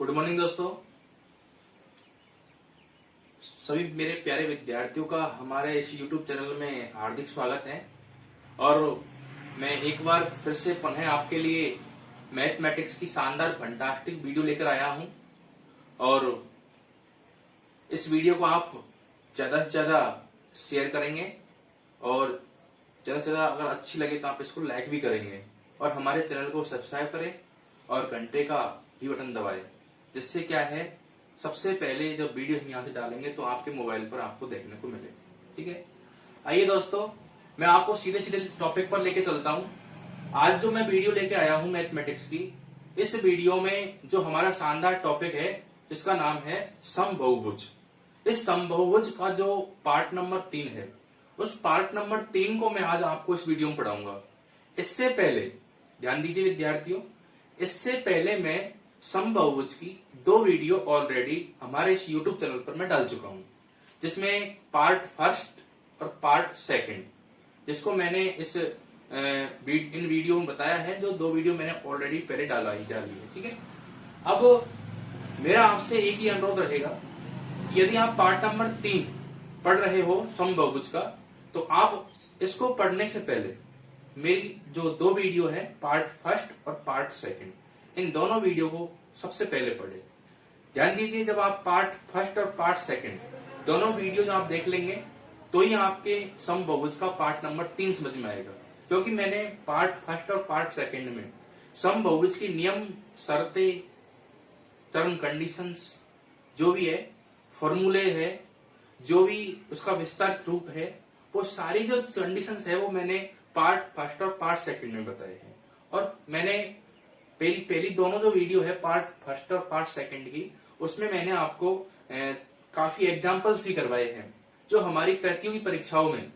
Good morning दोस्तों। सभी मेरे प्यारे विद्यार्थियों का हमारे इस YouTube चैनल में हार्दिक स्वागत है। और मैं एक बार फिर से पुनः आपके लिए मैथमेटिक्स की शानदार फंटास्टिक वीडियो लेकर आया हूं। और इस वीडियो को आप ज्यादा से ज्यादा शेयर करेंगे और ज्यादा से ज्यादा अगर अच्छी लगे तो आप इसको लाइक भी करेंगे और हमारे चैनल को सब्सक्राइब करें और घंटे का भी बटन दबाएं, जिससे क्या है सबसे पहले जब वीडियो हम यहाँ से डालेंगे तो आपके मोबाइल पर आपको देखने को मिले। ठीक है, आइए दोस्तों, मैं आपको सीधे सीधे टॉपिक पर लेके चलता हूँ। आज जो मैं वीडियो लेके आया हूँ मैथमेटिक्स की, इस वीडियो में जो हमारा शानदार टॉपिक है जिसका नाम है समबहुभुज। इस समबहुभुज का जो पार्ट नंबर 3 है, उस पार्ट नंबर 3 को मैं आज आपको इस वीडियो में पढ़ाऊंगा। इससे पहले ध्यान दीजिए विद्यार्थियों, इससे पहले मैं समबहुभुज की 2 वीडियो ऑलरेडी हमारे इस YouTube चैनल पर मैं डाल चुका हूं, जिसमें पार्ट फर्स्ट और पार्ट सेकंड, जिसको मैंने इन वीडियो में बताया है। जो 2 वीडियो मैंने ऑलरेडी पहले डाली है। ठीक है, अब मेरा आपसे एक ही अनुरोध रहेगा कि यदि आप पार्ट नंबर 3 पढ़ रहे हो समबहुभुज का, तो आप इसको पढ़ने से पहले मेरी जो 2 वीडियो है पार्ट फर्स्ट और पार्ट सेकंड, इन दोनों वीडियो को सबसे पहले पढ़े। ध्यान दीजिए, जब आप पार्ट फर्स्ट और पार्ट सेकंड दोनों वीडियोज आप देख लेंगे तो ही आपके समबहुभुज का पार्ट नंबर 3 समझ में आएगा। क्योंकि मैंने पार्ट फर्स्ट और पार्ट सेकंड में समबहुभुज की नियम, शर्तें, टर्म कंडीशंस, जो भी है फॉर्मूले है, जो भी उसका विस्तार रूप है, वो सारी जो कंडीशंस है वो मैंने पार्ट फर्स्ट और पार्ट सेकंड में बताए हैं। और मैंने पहली दोनों जो वीडियो है पार्ट फर्स्ट और पार्ट सेकंड की, उसमें मैंने आपको काफी एग्जांपल्स भी करवाए हैं जो हमारी प्रतियोगी परीक्षाओं में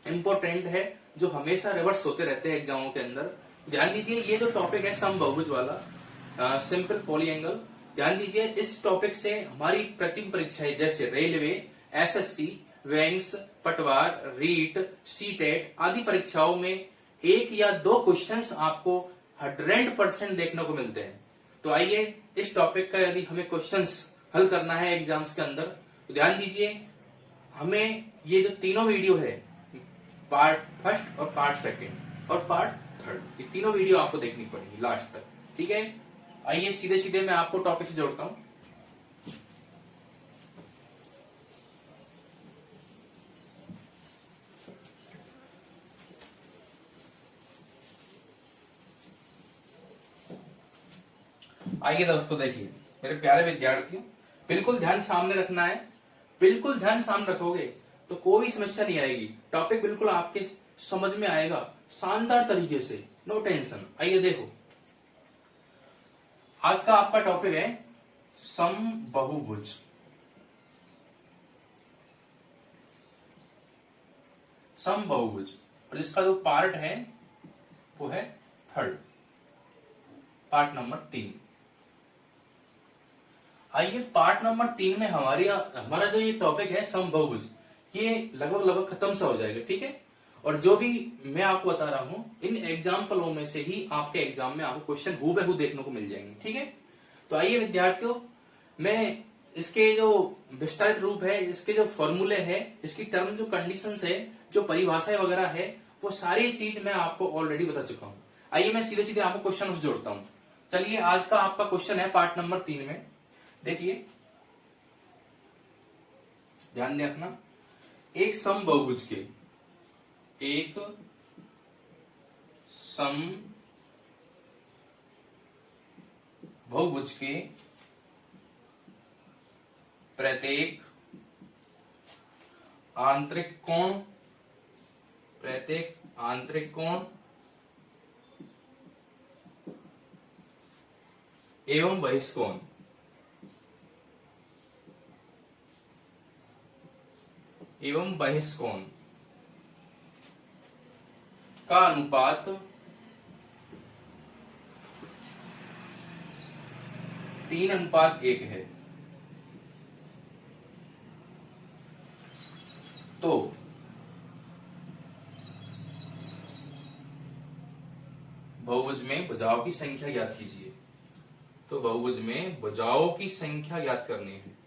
इम्पोर्टेंट है, जो हमेशा रिवर्स होते रहते हैं एग्जामों के अंदर। ध्यान दीजिए, ये जो टॉपिक है समबहुभुज वाला, सिंपल पॉलीएंगल, ध्यान दीजिए, इस टॉपिक से हमारी प्रतियोगी परीक्षाएं जैसे रेलवे, एसएससी, वेंस, पटवार, रीट, सीटेट आदि परीक्षाओं में 1 या 2 क्वेश्चंस आपको 100% देखने को मिलते हैं। तो आइए, इस टॉपिक का यदि हमें क्वेश्चंस हल करना है एग्जाम्स के अंदर, तो ध्यान दीजिए, हमें ये जो तीनों वीडियो है पार्ट फर्स्ट और पार्ट सेकंड और पार्ट थर्ड, ये तीनों वीडियो आपको देखनी पड़ेगी लास्ट तक। ठीक है, आइए सीधे सीधे मैं आपको टॉपिक से जोड़ता हूं। आइए दोस्तों, देखिए मेरे प्यारे विद्यार्थियों, बिल्कुल ध्यान सामने रखना है। बिल्कुल ध्यान सामने रखोगे तो कोई समस्या नहीं आएगी, टॉपिक बिल्कुल आपके समझ में आएगा शानदार तरीके से, नो टेंशन। आइए देखो, आज का आपका टॉपिक है समबहुभुज। समबहुभुज, और इसका जो पार्ट है वो है थर्ड, पार्ट नंबर 3। आइए, पार्ट नंबर 3 में हमारा जो ये टॉपिक है समबहुभुज, ये लगभग खत्म सा हो जाएगा। ठीक है, और जो भी मैं आपको बता रहा हूं, इन एग्जाम्पलों में से ही आपके एग्जाम में आपको क्वेश्चन हूबहू देखने को मिल जाएंगे। ठीक है, तो आइए विद्यार्थियों, मैं इसके जो विस्तारित रूप है, इसके जो फॉर्मूले है, इसकी टर्म जो कंडीशंस है, जो परिभाषाएं वगैरह है, वो सारी चीज मैं आपको ऑलरेडी बता चुका हूं। आइए मैं सीधे सीधे आपको क्वेश्चन जोड़ता हूं। चलिए, आज का आपका क्वेश्चन है पार्ट नंबर 3 में, देखिए ध्यान रखना, एक समबहुभुज के प्रत्येक आंतरिक कोण एवं बहिष्कोण का अनुपात 3:1 है, तो बहुभुज में भुजाओं की संख्या ज्ञात कीजिए। तो बहुभुज में भुजाओं की संख्या ज्ञात करनी है।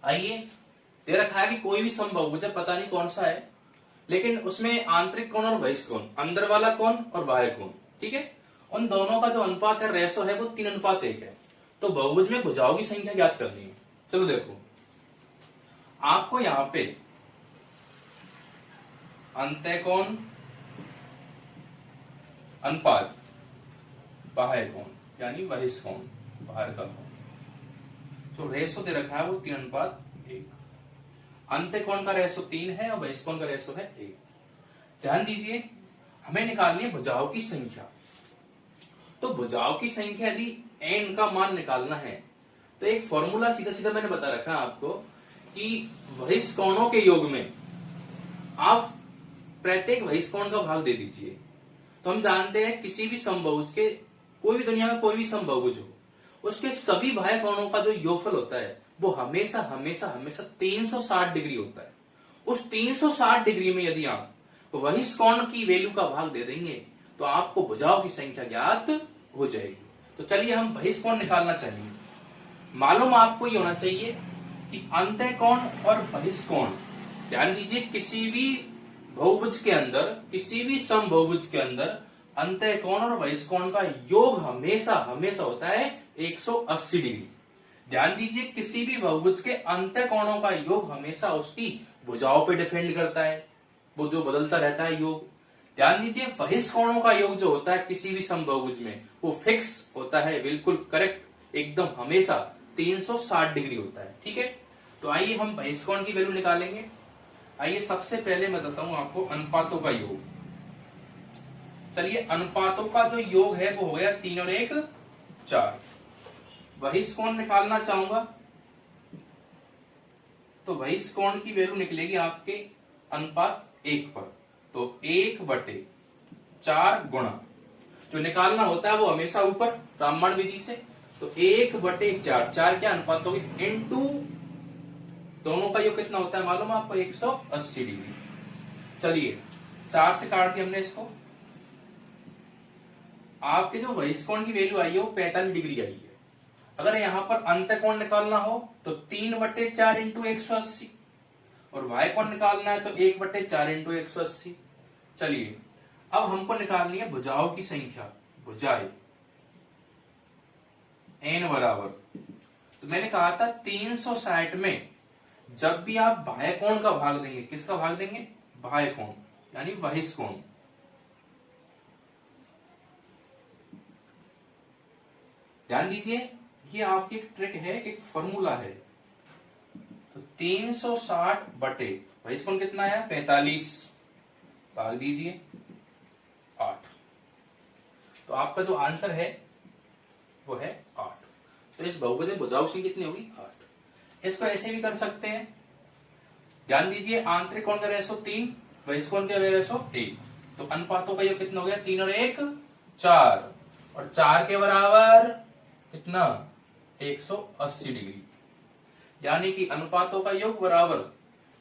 आइए, दे रखा है कि कोई भी समबाहुभुज है, पता नहीं कौन सा है, लेकिन उसमें आंतरिक कोण और बहिष्ठ कोण, अंदर वाला कोण और बाह्य कोण, ठीक है, उन दोनों का जो अनुपात है, रेशो है, वो 3:1 है। तो बहुभुज में भुजाओं की संख्या ज्ञात करनी है। चलो देखो, आपको यहां पे अंतःकोण अनुपात बाह्य कोण यानी बहिष्ठ कोण, बाहर का कोण, तो रेशो दे रखा है वो 3:1। अंतःकोण का रेशो 3 है और बहिष्ठ कोण का रेशो है 1। ध्यान दीजिए, हमें निकालनी है भुजाओं की संख्या। तो भुजाओं की संख्या यदि n का मान निकालना है तो एक फॉर्मूला सीधा सीधा मैंने बता रखा है आपको कि बहिष्ठ कोणों के योग में आप प्रत्येक बहिष्ठ कोण का भाग दे दीजिए। तो हम जानते हैं किसी भी समबाहुभुज के, कोई भी दुनिया में कोई भी समबाहुभुज हो, उसके सभी बाह्य कोणों का जो योगफल होता है वो हमेशा हमेशा हमेशा 360 डिग्री होता है। उस 360 डिग्री में यदि आप बहिष्ठ कोण की वैल्यू का भाग दे देंगे तो आपको भुजाओं की संख्या ज्ञात हो जाएगी। तो चलिए हम बहिष्ठ कोण निकालना चाहिए। मालूम आपको ये होना चाहिए कि अंतःकोण और बहिष्ठ कोण, ध्यान दीजिए, किसी भी बहुभुज के अंदर, किसी भी समबहुभुज के अंदर अंतःकोण और बहिष्ठ कोण का योग हमेशा हमेशा होता है 180 डिग्री। ध्यान दीजिए, किसी भी बहुभुज के अंतःकोणों का योग हमेशा उसकी भुजाओं पे डिपेंड करता है, वो जो बदलता रहता है योग। ध्यान दीजिए, बहिष्ठ कोणों का योग जो होता है किसी भी समबहुभुज में वो फिक्स होता है, बिल्कुल करेक्ट, एकदम हमेशा 360 डिग्री होता है, ठीक है। तो आइए हम बहिष्ठ कोण की वैल्यू निकालेंगे। आइए सबसे पहले मैं बताता हूं आपको अनुपातों का योग। चलिए, अनुपातों का जो योग है वो हो गया 3 और 1 4। बहिष्ठ कोण निकालना चाहूंगा तो बहिष्ठ कोण की वैल्यू निकलेगी आपके अनुपात 1 पर, तो 1/4 गुणा, जो निकालना होता है वो हमेशा ऊपर ब्राह्मण विधि से, तो 1/4, 4 क्या अनुपात होगी, इनटू दोनों का योग कितना होता है मालूम आपको, 180 डिग्री। चलिए 4 से काट दिया हमने इसको। आपके जो बहिष्ठ कोण की वैल्यू आई है वो 45 डिग्री आई है। अगर यहां पर अंतःकोण निकालना हो तो 3/4 इंटू 180, और बाह्य कोण निकालना है तो 1/4 इंटू 180। चलिए अब हमको निकालनी है भुजाओं की संख्या, भुजाएं n बराबर, तो मैंने कहा था 360 में जब भी आप बाह्य कोण का भाग देंगे, किसका भाग देंगे, बाह्य कोण यानी बहिष्ठ कोण, ध्यान दीजिए ये आपकी एक ट्रिक है, एक फॉर्मूला है। तो 360 बटे बहिष्ठ कोण कितना है 45, भाग दीजिए 8, तो आपका जो आंसर है वो है 8। तो इस बहुभुज में भुजाओं की कितनी होगी 8। इसको ऐसे भी कर सकते हैं, ध्यान दीजिए, आंतरिक कोण का रेशो 3, बहिष्ठ कोण का रेशो 1, तो अनुपातों का योग कितना हो गया 3 और 1 4, और 4 के बराबर कितना 180 डिग्री, यानी कि अनुपातों का योग बराबर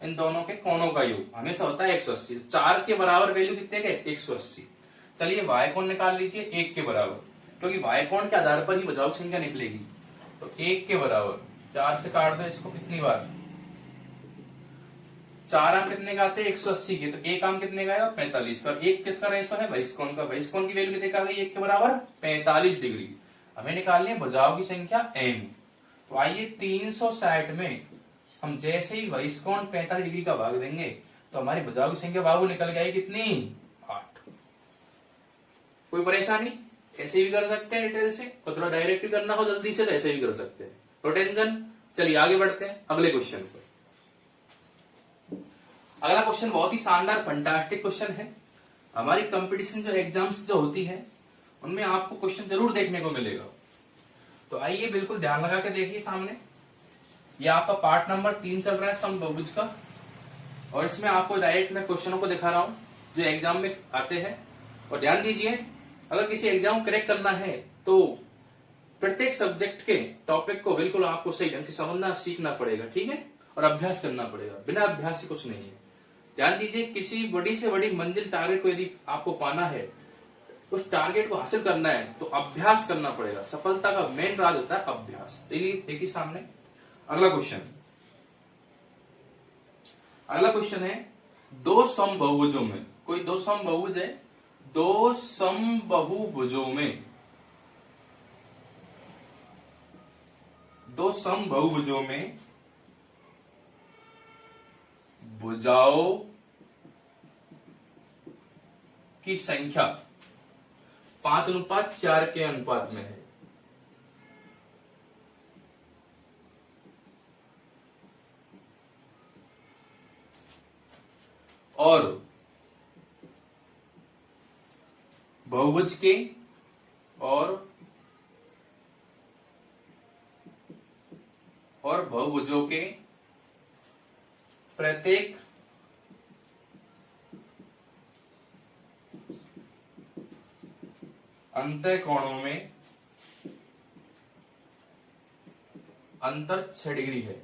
इन दोनों के कोणों का योग हमेशा होता है 180। 4 के बराबर वैल्यू कितने के 180। चलिए बाह्य कोण निकाल लीजिए 1 के बराबर, क्योंकि बाह्य कोण के आधार पर ही भुजाओं की संख्या निकलेगी। तो 1 के बराबर 4 से काट दो इसको, कितनी बार, 4 आम कितने का आते हैं 180 के, तो 1 आम कितने का है 45 का। 1 किसका रेशो है बहिष्ठ कोण का, बहिष्ठ कोण की वैल्यू कितने का गई 1 के बराबर 45 डिग्री। हमें निकालनी है भुजाओं की संख्या n। तो आइए 360 में हम जैसे ही बहिष्ठ कोण 45 डिग्री का भाग देंगे तो हमारी भुजाओं की संख्या बाबू निकल गई कितनी 8। कोई परेशानी, ऐसे भी कर सकते हैं डिटेल से, और थोड़ा डायरेक्ट भी करना हो जल्दी से तो ऐसे भी कर सकते हैं, नो टेंशन। चलिए आगे बढ़ते हैं अगले क्वेश्चन पर। अगला क्वेश्चन बहुत ही शानदार फंटास्टिक क्वेश्चन है। हमारी कंपटीशन जो एग्जाम्स जो होती है उनमें आपको क्वेश्चन जरूर देखने को मिलेगा। तो आइए बिल्कुल ध्यान लगा के देखिए सामने, ये आपका पार्ट नंबर 3 चल रहा है समबहुभुज का, और इसमें आपको डायरेक्ट मैं क्वेश्चनों को दिखा रहा हूं जो एग्जाम में आते हैं। और ध्यान दीजिए, अगर किसी एग्जाम क्रैक करना है तो प्रत्येक सब्जेक्ट के टॉपिक को बिल्कुल आपको सही ढंग से समझना सीखना पड़ेगा, ठीक है, और अभ्यास करना पड़ेगा, बिना अभ्यास से कुछ नहीं है। ध्यान दीजिए, किसी बड़ी से बड़ी मंजिल, टारगेट को यदि आपको पाना है, उस टारगेट को हासिल करना है, तो अभ्यास करना पड़ेगा। सफलता का मेन राज होता है अभ्यास। देखिए सामने अगला क्वेश्चन। अगला क्वेश्चन है, दो समबाहुभुजों में, कोई दो समबाहुभुज है, दो समबाहुभुजों में, दो समबाहुभुजों में भुजाओं की संख्या 5:4 के अनुपात में है। और बहुभुज के और बहुभुजों के प्रत्येक अंतःकोणों में अंतर 6 डिग्री है।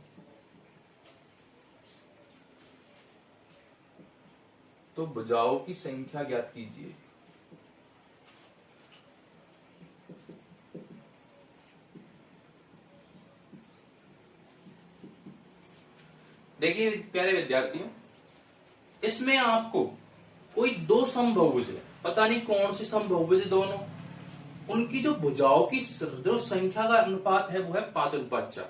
तो भुजाओं की संख्या ज्ञात कीजिए। देखिए प्यारे विद्यार्थियों, इसमें आपको कोई दो समबाहुभुज है, पता नहीं कौन से समबाहुभुज है दोनों, उनकी जो भुजाओं की जो संख्या का अनुपात है वो है 5:4।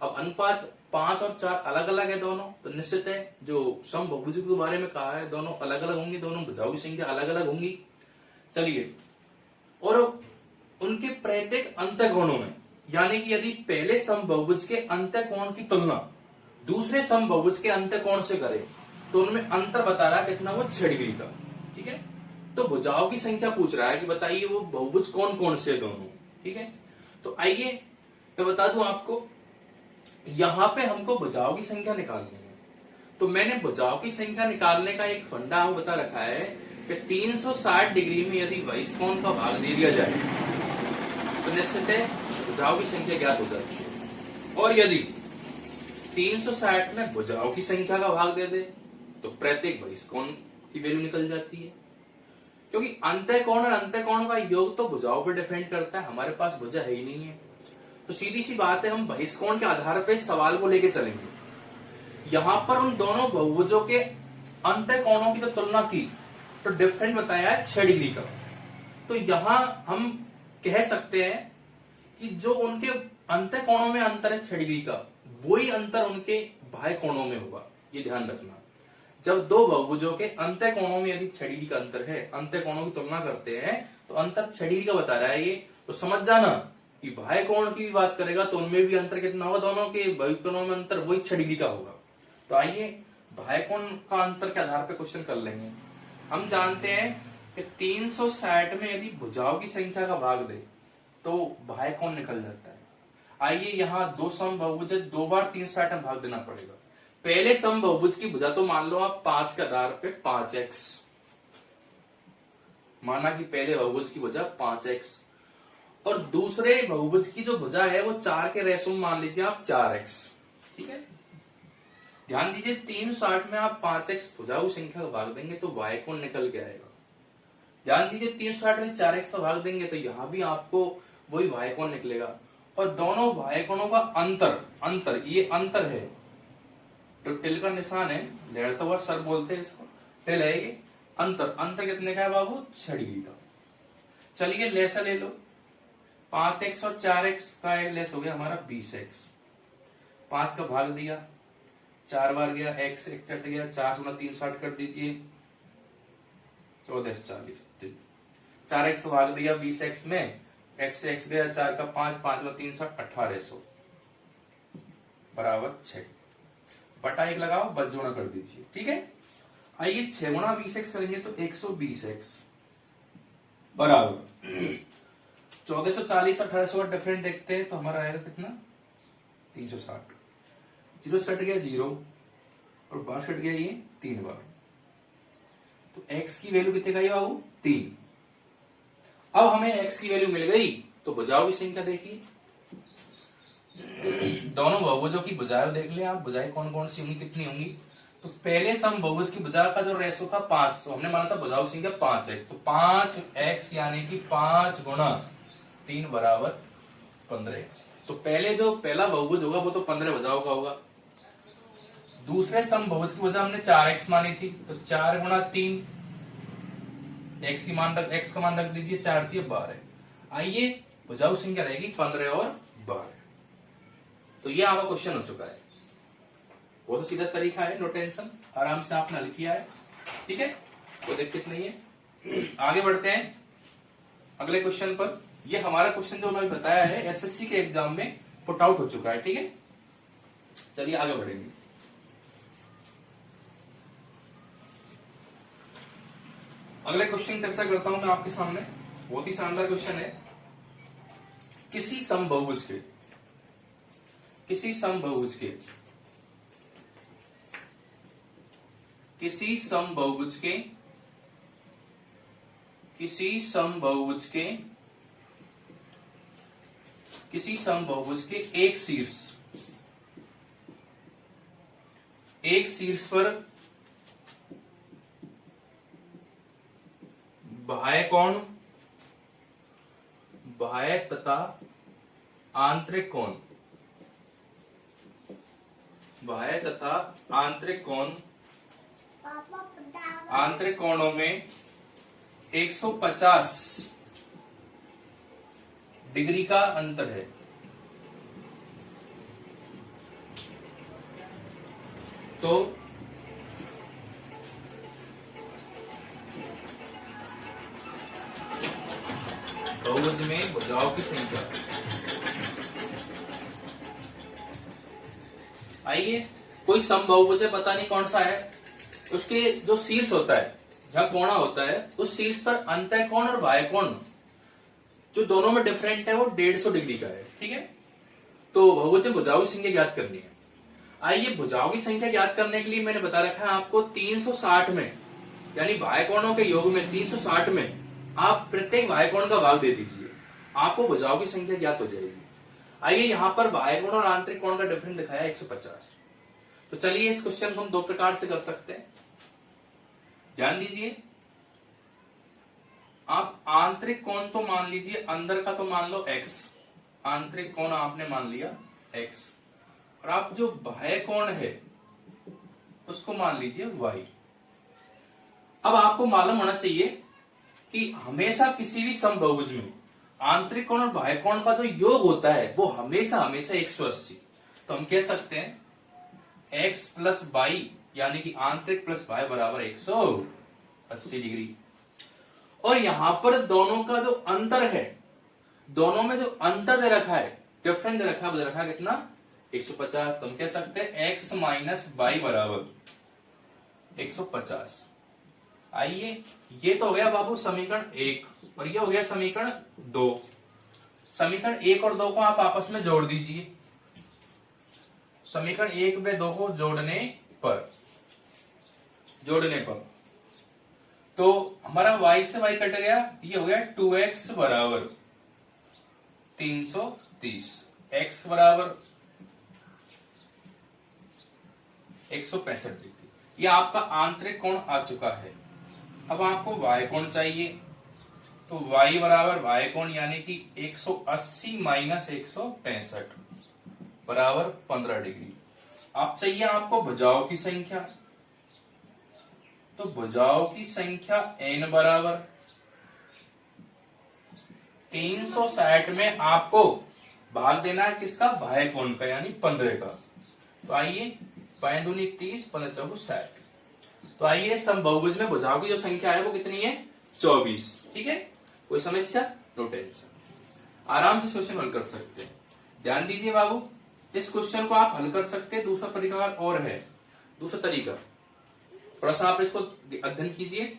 अब अनुपात 5 और 4 अलग अलग है दोनों, तो निश्चित है जो समबाहुभुज के बारे में कहा है दोनों अलग अलग होंगी, दोनों भुजाओं की संख्या अलग अलग होंगी। चलिए, और उनके प्रत्येक अंतःकोणों में, यानी कि यदि पहले समबाहुभुज के अंतःकोण की तुलना दूसरे समबाहुभुज के अंतःकोण से करें तो उनमें अंतर बता रहा है कितना, वो 6 डिग्री का। ठीक है, तो भुजाओं की संख्या पूछ रहा है कि बताइए वो बहुभुज कौन कौन से दोनों। ठीक है, तो आइए मैं बता दूं आपको, यहां पे हमको भुजाओं की संख्या निकालनी है। तो मैंने भुजाओं की संख्या निकालने का एक फंडा बता रखा है कि 360 डिग्री में यदि बहिष्कोण का भाग दे दिया जाए तो निश्चित है भुजाओं की संख्या ज्ञात हो जाती है। और यदि 360 में भुजाओं की संख्या का भाग दे दे तो प्रत्येक बहिष्कोण की वैल्यू निकल जाती है, क्योंकि अंतःकोण और अंतःकोण का योग तो भुजाओं पर डिपेंड करता है। हमारे पास भुजा है ही नहीं है, तो सीधी सी बात है, हम बहिष्कोण के आधार पर सवाल को लेके चलेंगे। यहां पर उन दोनों बहुभुजों के अंतःकोणों की तो तुलना की तो डिफरेंस बताया है 6 डिग्री का। तो यहां हम कह सकते हैं कि जो उनके अंतःकोणों में अंतर है 6 डिग्री का, वही अंतर उनके बाह्य कोणों में होगा। ये ध्यान रखना, जब दो बहुभुजों के अंतःकोणों में यदि 6 डिग्री का अंतर है, अंतःकोणों की तुलना करते हैं तो अंतर 6 डिग्री का बता रहा है ये, तो समझ जाना कि बाह्य कोण की भी बात करेगा तो उनमें भी अंतर कितना होगा, दोनों के बाह्य कोणों में अंतर वही 6 डिग्री का होगा। तो आइए बाह्य कोण का अंतर के आधार पर क्वेश्चन कर लेंगे। हम जानते हैं कि 360 में यदि भुजाओं की संख्या का भाग दे तो बाह्य कोण निकल जाता है। आइए यहाँ दो समबाहुभुज है, 2 बार 360 में भाग देना पड़ेगा। पहले समबाहुभुज की भुजा तो मान लो आप 5 के आधार पे 5x, माना कि पहले बहुभुज की भुजा 5x, और दूसरे बहुभुज की जो भुजा है वो 4 के रेशो में मान लीजिए आप 4x। ठीक है, ध्यान दीजिए 360 में आप 5x भुजाओं संख्या का भाग देंगे तो बाह्य कोण निकल के आएगा। ध्यान दीजिए 360 में 4x का भाग देंगे तो यहां भी आपको वही बाह्य कोण निकलेगा। और दोनों बाह्य कोणों का अंतर ये अंतर है, तो टिल का निशान है, लहरता हुआ सर बोलते हैं इसको, टिल है ये। अंतर कितने का है बाबू, 6 डिग्री का। चलिए लेसा ले लो, 5x और 4x का लेस हो गया हमारा 20x। 5 का भाग दिया, 4 बार गया, x एक कट गया, 4 गुना 360 कर दीजिए, 14 40। 4x का भाग दिया 20x में, x से x गया, 4 का 5, 5 का 360, 1800 बराबर 6। बटा 1 लगाओ, बस जोड़ा कर दीजिए। ठीक है, आइए 6 गुना 20x करेंगे तो 120x बराबर 1440 1800 का डिफरेंस देखते हैं तो हमारा आएगा कितना, 360। जीरो से कट गया 0 और बाहर कट गया ये 3 बार, तो x की वैल्यू कितने का है बाबू, 3। अब हमें x की वैल्यू मिल गई तो भुजाओं की संख्या देखिए, दोनों बहुभुजों की भुजाएं देख ले आप, भुजाएं कौन कौन सी होंगी, कितनी होंगी। तो पहले समबहुभुज की भुजा का जो रेशो था 5, तो हमने माना था भुजाओं की संख्या 5x, तो 5x यानी कि 5 गुणा 3 बराबर 15। तो पहले जो पहला बहुभुज होगा वो तो 15 भुजाओं का होगा। दूसरे समबहुभुज की भुजा हमने 4x मानी थी, तो 4 गुणा 3, x का मान रख दीजिए, 4 दिए 12। आइए भुजाओं संख्या रहेगी 15 और 12। तो ये आपका क्वेश्चन हो चुका है। बहुत सीधा तरीका है, नो टेंशन, आराम से आपने हल किया है। ठीक है, कोई दिक्कत नहीं है। आगे बढ़ते हैं अगले क्वेश्चन पर। ये हमारा क्वेश्चन जो मैंने बताया है एसएससी के एग्जाम में पुट आउट हो चुका है। ठीक है, चलिए आगे बढ़ेंगे। अगले क्वेश्चन की चर्चा करता हूं मैं आपके सामने। बहुत ही शानदार क्वेश्चन है। किसी समबहुभुज के किसी समबहुभुज के एक शीर्ष पर बाह्य तथा आंतरिक कोणों में 150 डिग्री का अंतर है। तो बहुभुज में भुजाओं की संख्या। आइए, कोई समबहुभुज है, पता नहीं कौन सा है, उसके जो शीर्ष होता है, जहां कोणा होता है, उस शीर्ष पर अंतः कोण और बाह्य कोण जो दोनों में डिफरेंट है वो 150 डिग्री का है। ठीक है, तो बहुभुज में भुजाओं की संख्या ज्ञात करनी है। आइए, भुजाओं की संख्या ज्ञात करने के लिए मैंने बता रखा है आपको 360 में, यानी बाह्य कोणों के योग में 360 में आप प्रत्येक बाह्य कोण का भाग दे दीजिए, आपको भुजाओं की संख्या ज्ञात हो जाएगी। आइए, यहां पर बाह्य कोण और आंतरिक कोण का डिफरेंस दिखाया 150। तो चलिए इस क्वेश्चन को हम दो प्रकार से कर सकते हैं। ध्यान दीजिए, आप आंतरिक कोण तो मान लीजिए, अंदर का तो मान लो x, आंतरिक कोण आपने मान लिया x, और आप जो बाह्य कोण है उसको मान लीजिए y। अब आपको मालूम होना चाहिए कि हमेशा किसी भी समबहुभुज में आंतरिक कोण और बाह्य कोण का जो योग होता है वो हमेशा 180। तो हम कह सकते हैं x प्लस बाई, यानी कि आंतरिक प्लस बाह्य बराबर 180 डिग्री। और यहां पर दोनों का जो अंतर है, दोनों में जो अंतर दे रखा है, डिफरेंस दे रखा है, वो दे रखा है कितना, 150। तो हम कह सकते हैं x माइनस बाई बराबर 150। आइए, ये तो हो गया बाबू समीकरण 1, और ये हो गया समीकरण 2। समीकरण 1 और 2 को आप आपस में जोड़ दीजिए। समीकरण 1 में 2 को जोड़ने पर तो हमारा y से y कट गया, ये हो गया 2x बराबर 330, x बराबर 165 डिग्री। ये आपका आंतरिक कोण आ चुका है। अब आपको y कोण चाहिए, तो y बराबर y कोण यानी कि 180 माइनस 165 बराबर 15 डिग्री। आप चाहिए आपको भुजाओं की संख्या, तो भुजाओं की संख्या n बराबर 360 में आपको भाग देना है किसका, बाह्य कोण का, यानी 15 का। तो आइए, 5 दूनी 30, 15 चौगु 60। तो आइए, समबहुभुज में भुजाओं की जो संख्या है वो कितनी है, 24। ठीक है, कोई समस्या, नो टेंशन, आराम से क्वेश्चन हल कर सकते हैं। ध्यान दीजिए बाबू, इस क्वेश्चन को आप हल कर सकते हैं। दूसरा तरीका और है, दूसरा तरीका थोड़ा सा आप इसको अध्ययन कीजिए।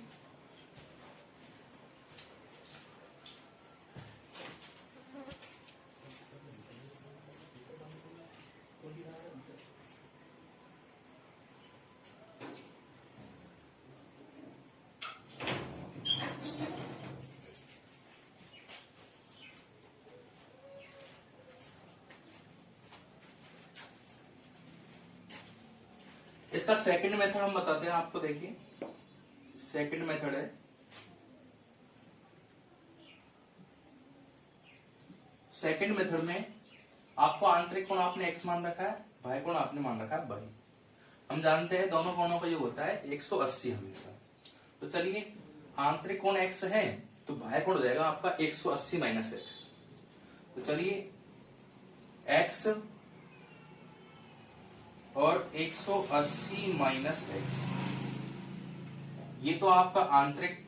इसका सेकंड मेथड हम बताते हैं आपको। देखिए सेकंड मेथड है, सेकंड मेथड में आपको आंतरिक कोण आपने x मान रखा है, बाह्य कोण आपने मान रखा है y। हम जानते हैं दोनों कोणों का योग होता है 180 हमेशा। तो चलिए आंतरिक कोण x है तो बाह्य कोण हो जाएगा आपका 180 माइनस एक्स। तो चलिए x और 180 माइनस एक्स, ये तो आपका आंतरिक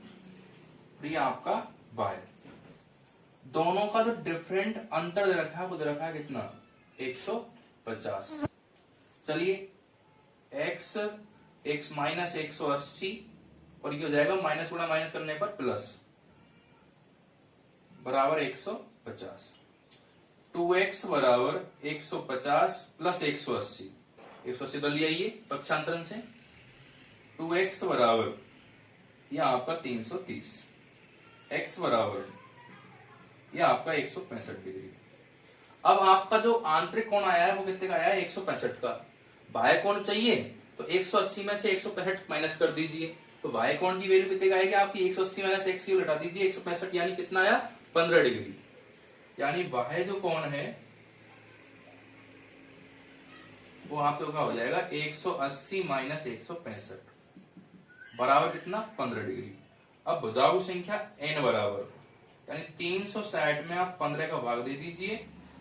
और ये आपका बाह्य। दोनों का जो डिफरेंट अंतर दे रखा है वो दे रखा है कितना, 150। चलिए x माइनस 180 और ये हो जाएगा माइनस गुणा माइनस करने पर प्लस बराबर 150। 2x बराबर 150 प्लस 180, 180 तो लिया ये पक्षांतरण से। 2x बराबर यह आपका 330, x बराबर यह आपका 165 डिग्री। अब आपका जो आंतरिक कोण आया है वो कितने का आया है, 165 का। बाह्य कोण चाहिए तो 180 में से 165 माइनस कर दीजिए, तो बाह्य कोण की वैल्यू कितने का आएगी आपकी, 180 माइनस एक्स घटा दीजिए 165, यानी कितना आया 15 डिग्री। यानी बाह्य जो कोण है वो आपका हो जाएगा 180 माइनस 165 बराबर कितना, 15 डिग्री। अब भुजाओं संख्या n बराबर यानी 360 में आप 15 का भाग दे दीजिए,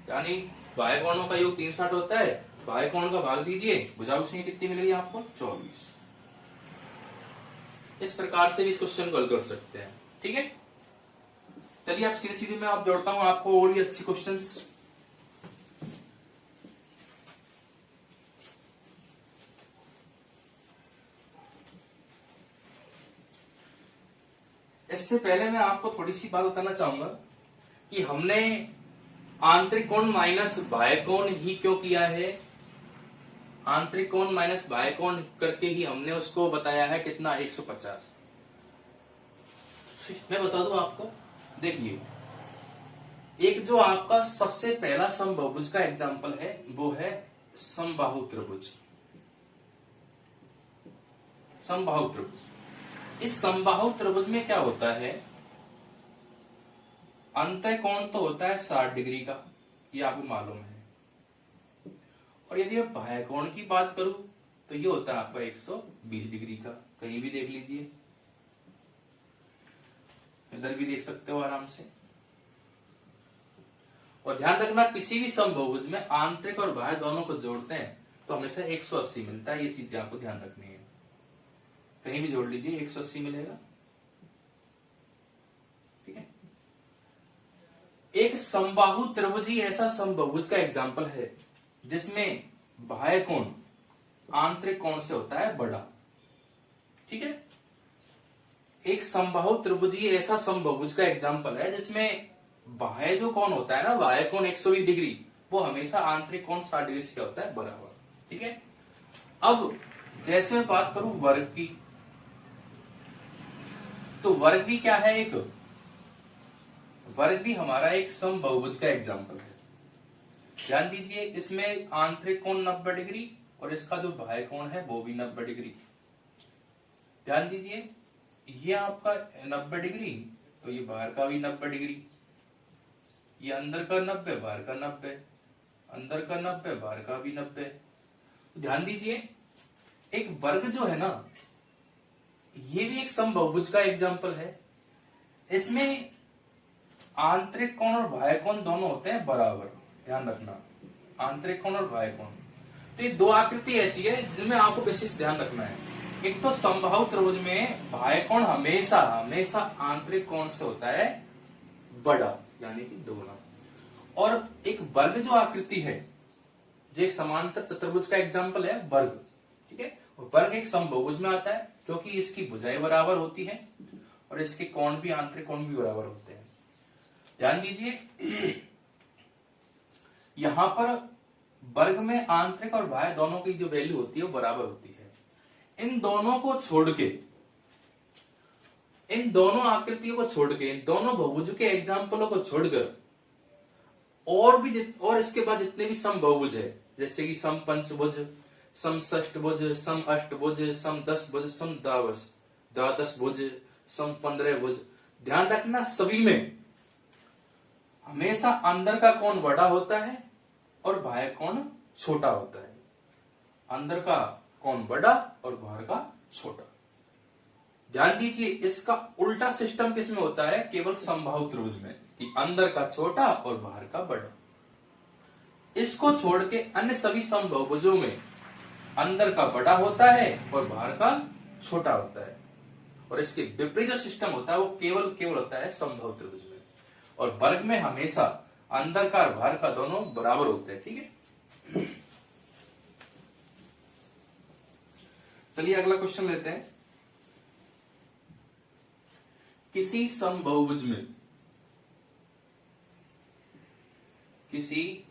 यानी बाह्य कोणों का योग 360 होता है, बाह्य कोण का भाग दीजिए, भुजाओं संख्या कितनी मिलेगी आपको, 24। इस प्रकार से भी इस क्वेश्चन को हल कर सकते हैं। ठीक है, चलिए आप सीधे सीधे मैं आप जोड़ता हूं आपको और भी अच्छी क्वेश्चंस। इससे पहले मैं आपको थोड़ी सी बात बताना चाहूंगा कि हमने आंतरिक कोण माइनस बाह्य कोण ही क्यों किया है। आंतरिक कोण माइनस बाह्य कोण करके ही हमने उसको बताया है कितना, 150। मैं बता दूं आपको, देखिए एक जो आपका सबसे पहला समबाहुभुज का एग्जांपल है वो है समबाहु त्रिभुज। समबाहु त्रिभुज, इस समबाहु त्रिभुज में क्या होता है, अंतः कोण तो होता है 60 डिग्री का, ये आपको मालूम है। और यदि मैं बाह्य कोण की बात करूं तो ये होता है आपका 120 डिग्री का। कहीं भी देख लीजिए, इधर भी देख सकते हो आराम से। और ध्यान रखना किसी भी समबाहुभुज में आंतरिक और बाह्य दोनों को जोड़ते हैं तो हमेशा 180 मिलता है, ये चीज आपको ध्यान रखनी है। कहीं भी जोड़ लीजिए 180 मिलेगा। ठीक है, एक समबाहु त्रिभुज ही ऐसा समबाहुभुज का एग्जाम्पल है जिसमें बाह्य कोण आंतरिक कोण से होता है बड़ा। ठीक है, एक समबाहु त्रिभुज ही ऐसा समबाहुभुज का एग्जाम्पल है जिसमें बाह्य जो कोण होता है ना, बाह्य कोण 120 डिग्री, वो हमेशा आंतरिक कोण 60 डिग्री से क्या होता है, बराबर। ठीक है, अब जैसे मैं बात करूं वर्ग की, तो वर्ग भी क्या है, एक वर्ग भी हमारा एक समबाहुभुज का एग्जाम्पल है। ध्यान दीजिए, इसमें आंतरिक कोण 90 डिग्री और इसका जो बाह्य कोण है वो भी 90 डिग्री। ध्यान दीजिए, ये आपका 90 डिग्री तो ये बाहर का भी 90 डिग्री, ये अंदर का 90, बाहर का 90, अंदर का 90, बाहर का भी 90। ध्यान दीजिए, एक वर्ग जो है ना, ये भी एक समबाहुभुज का एग्जाम्पल है। इसमें आंतरिक कोण और बाह्य कोण दोनों होते हैं बराबर। ध्यान रखना, आंतरिक कोण और बाह्य कोण, तो ये दो आकृति ऐसी है जिनमें आपको विशेष ध्यान रखना है। एक तो समबाहु त्रिभुज में बाह्य कोण हमेशा हमेशा आंतरिक कोण से होता है बड़ा, यानी कि दोगुना। और एक वर्ग जो आकृति है, जो एक समांतर चतुर्भुज का एग्जाम्पल है वर्ग। ठीक है, वर्ग एक समबाहुभुज में आता है क्योंकि इसकी भुजाएं बराबर होती हैं और इसके कोण भी, आंतरिक कोण भी बराबर होते हैं। ध्यान दीजिए, यहां पर वर्ग में आंतरिक और बाह्य दोनों की जो वैल्यू होती है वो बराबर होती है। इन दोनों को छोड़ के, इन दोनों आकृतियों को छोड़ के, इन दोनों बहुभुज के एग्जाम्पलों को छोड़कर और इसके बाद जितने भी समबाहुभुज है, जैसे कि समपंचभुज, सम षष्ठभुज, सम अष्टभुज, सम 10 भुज, सम द्वादश भुज, सम 15 भुज। ध्यान रखना सभी में हमेशा अंदर का कोण बड़ा होता है और बाह्य कोण छोटा होता है। अंदर का कोण बड़ा और बाहर का छोटा। ध्यान दीजिए इसका उल्टा सिस्टम किसमें होता है? केवल समबाहु त्रिभुज में, कि अंदर का छोटा और बाहर का बड़ा। इसको छोड़ के अन्य सभी समबाहुभुजों में अंदर का बड़ा होता है और बाहर का छोटा होता है। और इसके विपरीत जो सिस्टम होता है वो केवल होता है समबाहु त्रिभुज में। और वर्ग में हमेशा अंदर का और बाहर का दोनों बराबर होते हैं। ठीक है, चलिए अगला क्वेश्चन लेते हैं। किसी समबाहुभुज में किसी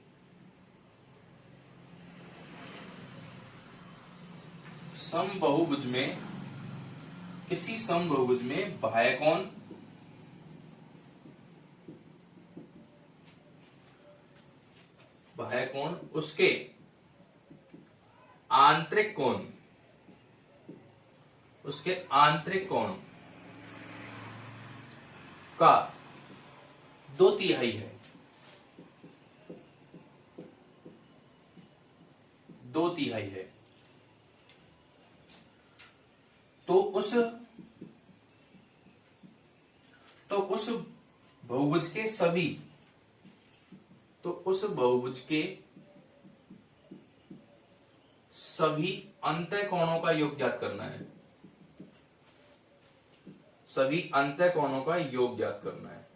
समबाहुभुज में बाह्य कोण उसके आंतरिक कोण का 2/3 है। 2/3 है तो उस बहुभुज के सभी अंतःकोणों का योग ज्ञात करना है। सभी अंतःकोणों का योग ज्ञात करना है।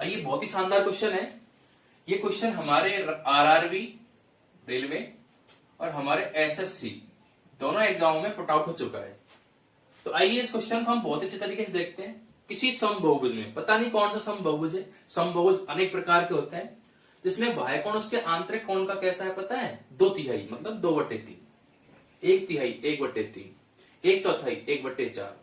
ये बहुत ही शानदार क्वेश्चन है। ये क्वेश्चन हमारे आरआरबी रेलवे और हमारे एसएससी दोनों एग्जामों में पुट आउट हो चुका है। तो आइए इस क्वेश्चन को हम बहुत अच्छे तरीके से देखते हैं। किसी समबाहुभुज में, पता नहीं कौन सा समबाहुभुज है, समबाहुभुज अनेक प्रकार के होते हैं, जिसमें बाह्य कोण उसके आंतरिक कोण का कैसा है पता है? 2/3 मतलब 2/3, 1/3 1/3, 1/4 1/4,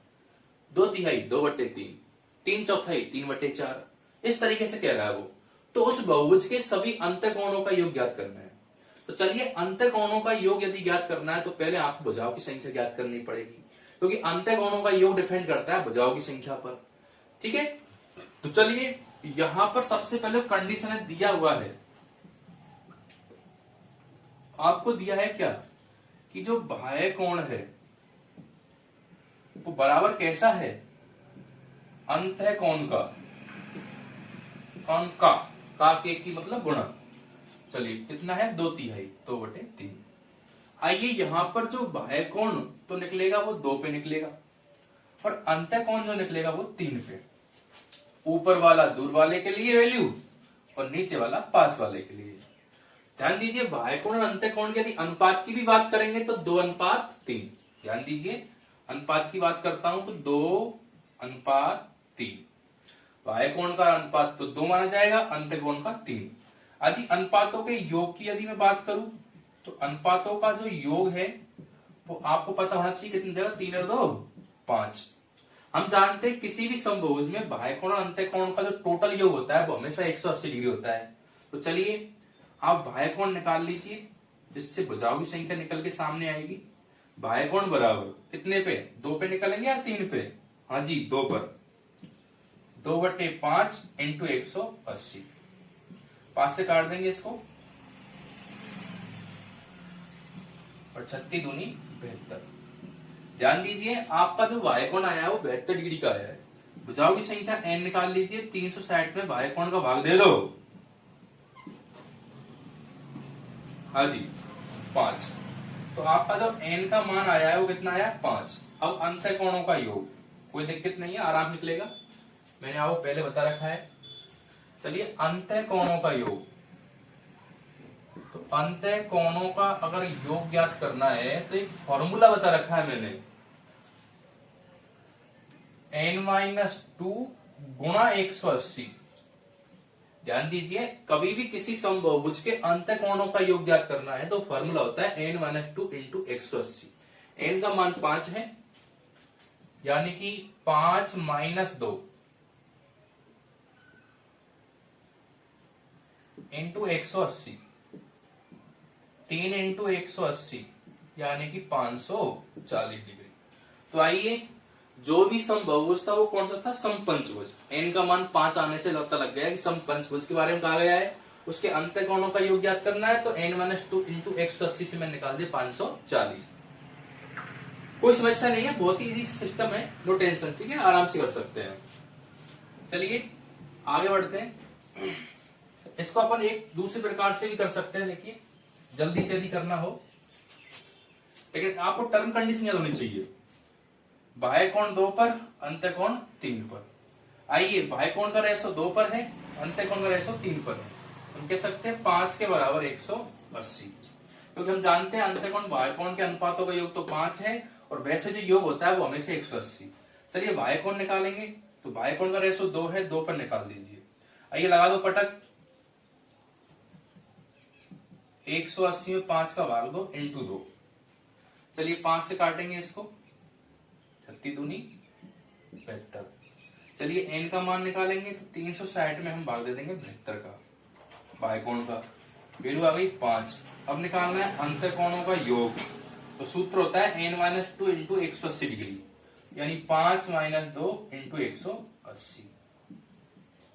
2/3 2/3, 3/4 3/4, इस तरीके से कह रहा है वो। तो उस बहुभुज के सभी अंतःकोणों का योग ज्ञात करना है। तो चलिए अंतःकोणों का योग यदि ज्ञात करना है तो पहले आपको भुजाओं की संख्या ज्ञात करनी पड़ेगी, क्योंकि अंतःकोणों का योग डिपेंड करता है भुजाओं की संख्या पर। ठीक है, तो चलिए यहां पर सबसे पहले कंडीशन दिया हुआ है, आपको दिया है क्या कि जो बाह्य कोण है वो बराबर कैसा है? अंतःकोण का के की मतलब गुणा। चलिए कितना है? 2/3, 2/3। आइए यहां पर जो बाह्य कोण तो निकलेगा वो 2 पे निकलेगा और अंतःकोण जो निकलेगा वो 3 पे। ऊपर वाला दूर वाले के लिए वैल्यू और नीचे वाला पास वाले के लिए। ध्यान दीजिए बाह्य कोण और अंतःकोण की यदि अनुपात की भी बात करेंगे तो 2:3। ध्यान दीजिए अनुपात की बात करता हूं तो 2:3। बाह्य कोण का अनुपात तो 2 माना जाएगा, अंतःकोण का 3। यदि अनुपातों के योग की यदि मैं बात करूं तो अनुपातों का जो योग है वो आपको पता होना चाहिए कितनी जगह? 3 और 2 5। हम जानते हैं किसी भी समबाहुभुज में बाह्य कोण और अंतःकोण का जो टोटल योग होता है वो हमेशा 180 डिग्री होता है। तो चलिए आप बाह्य कोण निकाल लीजिए, जिससे भुजाओं की संख्या निकल के सामने आएगी। बाह्य कोण बराबर कितने पे? 2 पे निकलेंगे या 3 पे? हाँ जी 2 पर। 2/5 इंटू 180, 5 से काट देंगे इसको और 36 दूनी 72। ध्यान दीजिए आपका जो बाह्य कोण आया है वो 72 डिग्री का आया है। भुजाओं की संख्या n निकाल लीजिए, 360 में बाह्य कोण का भाग दे दो। हाँ जी 5। तो आपका जो n का मान आया है वो कितना आया? 5। अब अंतःकोणों का योग, कोई दिक्कत नहीं है, आराम निकलेगा, मैंने आपको पहले बता रखा है। चलिए अंतःकोणों का योग, तो अंतःकोणों का अगर योग ज्ञात करना है तो एक फॉर्मूला बता रखा है मैंने, n-2 गुणा 180। ध्यान दीजिए कभी भी किसी समबाहुभुज के अंतःकोणों का योग ज्ञात करना है तो फॉर्मूला होता है n-2 इंटू 180। n का मान 5 है, यानी कि 5 - 2 इंटू 180। 3 इंटू 180 यानी कि 540 डिग्री। तो आइए, जो भी समबहुभुज था वो कौन सा था? समपंचभुज। एन का मान 5 आने से पता लग गया कि समपंचभुज के बारे में कहा गया है। उसके अंतःकोणों का योग ज्ञात करना है, तो n-2 इंटू 180 से मैंने निकाल दिया 540। कोई समस्या नहीं है, बहुत ही इजी सिस्टम है, नो टेंशन, ठीक है, आराम से कर सकते हैं। चलिए आगे बढ़ते हैं। इसको अपन एक दूसरे प्रकार से भी कर सकते हैं। देखिए, जल्दी से यदि करना हो, लेकिन आपको टर्म कंडीशन याद होनी चाहिए। बाह्य कोण 2 पर, अंतःकोण 3 पर। आइए, बाह्य कोण का रेशो 2 पर है, अंतःकोण का रेशो 3 पर है। हम कह सकते हैं 5 के बराबर 180, क्योंकि हम जानते हैं अंतःकोण बाह्य कोण के अनुपातों का योग तो 5 है, और वैसे जो योग होता है वो हमेशा 180। चलिए बाह्य कोण निकालेंगे, तो बाह्य कोण का रेशो 2 है, 2 पर निकाल दीजिए। आइए लगा दो पटक, 180 में 5 का भाग दो इंटू 2। चलिए 5 से काटेंगे इसको, 36 दूनी 72। चलिए n का मान निकालेंगे, तो 360 में हम भाग दे देंगे 72 का, बाह्य कोण का वैल्यू आ गई 5। अब निकालना है अंतःकोणों का योग, तो सूत्र होता है n-2 इंटू 180 डिग्री, यानी 5 - 2 इंटू 180।